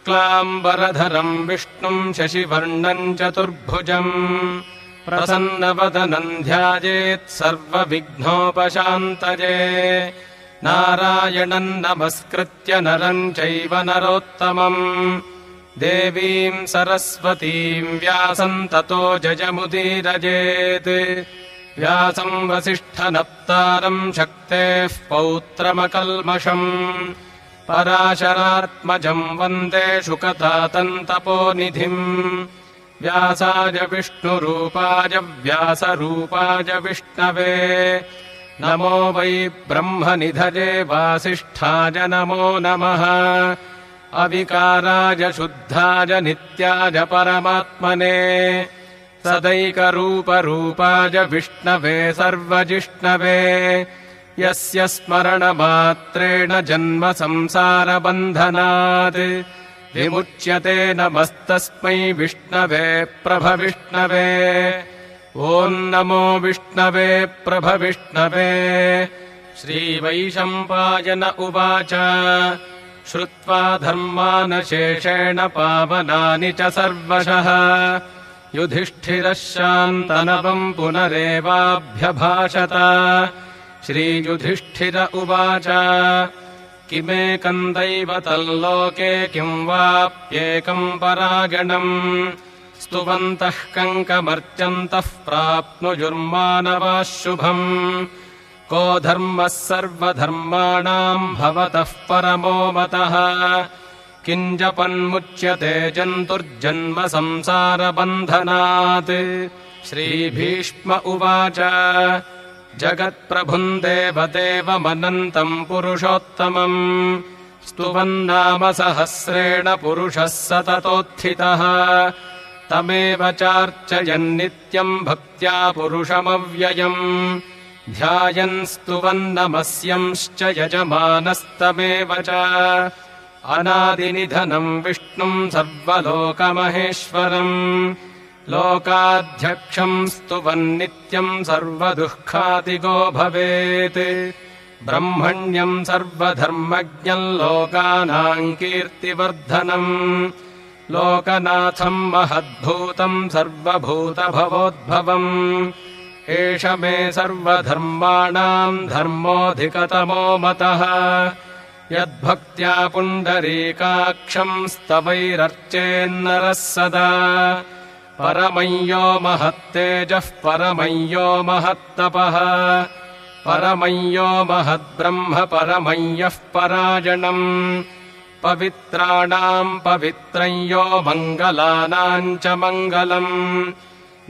शुक्लाम्बरधरम् विष्णुम् शशिवर्णम् चतुर्भुजम् प्रसन्नवदनम् ध्यायेत् सर्वविघ्नोपशान्तये नारायणम् नमस्कृत्य नरम् चैव नरोत्तमम् देवीम् सरस्वतीम् व्यासम् ततो जयमुदीरयेत् व्यासम् वसिष्ठनप्तारम् शक्तेः पौत्रमकल्मषम् पराशरात्मजम् वन्दे शुकतातम् तपोनिधिम् व्यासाय विष्णुरूपाय व्यासरूपाय विष्णवे नमो वै ब्रह्मनिधये वासिष्ठाय नमो नमः अविकाराय शुद्धाय नित्याय परमात्मने सदैकरूपरूपाय विष्णवे सर्वजिष्णवे यस्य स्मरणमात्रेण जन्म संसारबन्धनात् विमुच्यते नमस्तस्मै विष्णवे प्रभविष्णवे ॐ नमो विष्णवे प्रभविष्णवे श्रीवैशम्पायन उवाच श्रुत्वा धर्मानशेषेण पावनानि च सर्वशः युधिष्ठिरः शान्तनवम् पुनरेवाभ्यभाषत श्रीयुधिष्ठिर उवाच किमेकम् दैवतल्लोके किम् वाप्येकम् परागणम् स्तुवन्तः कङ्कमर्चन्तः प्राप्नुयुर्मानवाः शुभम् को धर्मः सर्वधर्माणाम् भवतः परमो मतः किञ्जपन्मुच्यते जन्तुर्जन्म संसारबन्धनात् श्रीभीष्म उवाच जगत्प्रभुम् देवदेवमनन्तम् पुरुषोत्तमम् स्तुवन्नाम सहस्रेण पुरुषः सततोत्थितः तमेव चार्चयन्नित्यम् भक्त्या पुरुषमव्ययम् ध्यायन् स्तुवन्नमस्यंश्च यजमानस्तमेव च अनादिनिधनम् विष्णुम् सर्वलोकमहेश्वरम् लोकाध्यक्षम् स्तुवन्नित्यम् सर्वदुःखातिगो भवेत् ब्रह्मण्यम् सर्वधर्मज्ञम् लोकानाम् कीर्तिवर्धनम् लोकनाथम् महद्भूतम् सर्वभूतभवोद्भवम् एष मे सर्वधर्माणाम् धर्मोऽधिकतमो मतः यद्भक्त्या पुण्डरीकाक्षम् स्तवैरर्चेन्नरः सदा परमय्यो महत्तेजः परमय्यो महत्तपः परमय्यो महद्ब्रह्म परमय्यः परायणम् पवित्राणाम् पवित्रय्यो मङ्गलानाम् च मङ्गलम्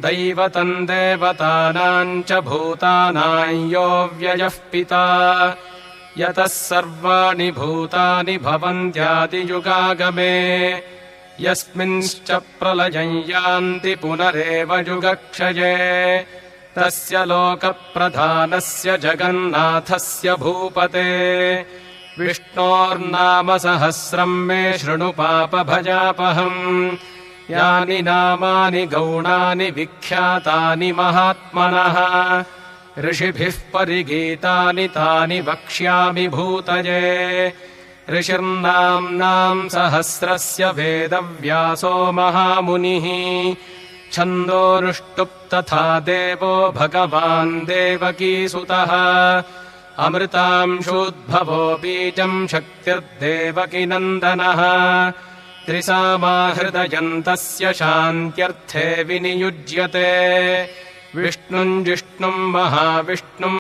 दैवतम् देवतानाम् च भूतानाम् यो व्ययः पिता यतः सर्वाणि भूतानि भवन्त्यादियुगागमे यस्मिंश्च प्रलयम् यान्ति पुनरेव युगक्षये तस्य लोकप्रधानस्य जगन्नाथस्य भूपते विष्णोर्नाम सहस्रम् मे शृणु पापभजापहम् यानि नामानि गौणानि विख्यातानि महात्मनः ऋषिभिः परिगीतानि तानि वक्ष्यामि भूतये ऋषिर्नाम्नाम् सहस्रस्य वेदव्यासो महामुनिः छन्दोनुष्टुप् तथा देवो भगवान् देवकीसुतः अमृतांशोद्भवो बीजम् शक्तिर्देवकीनन्दनः त्रिसामाहृदयन्तस्य शान्त्यर्थे विनियुज्यते विष्णुम् जिष्णुम् महाविष्णुम्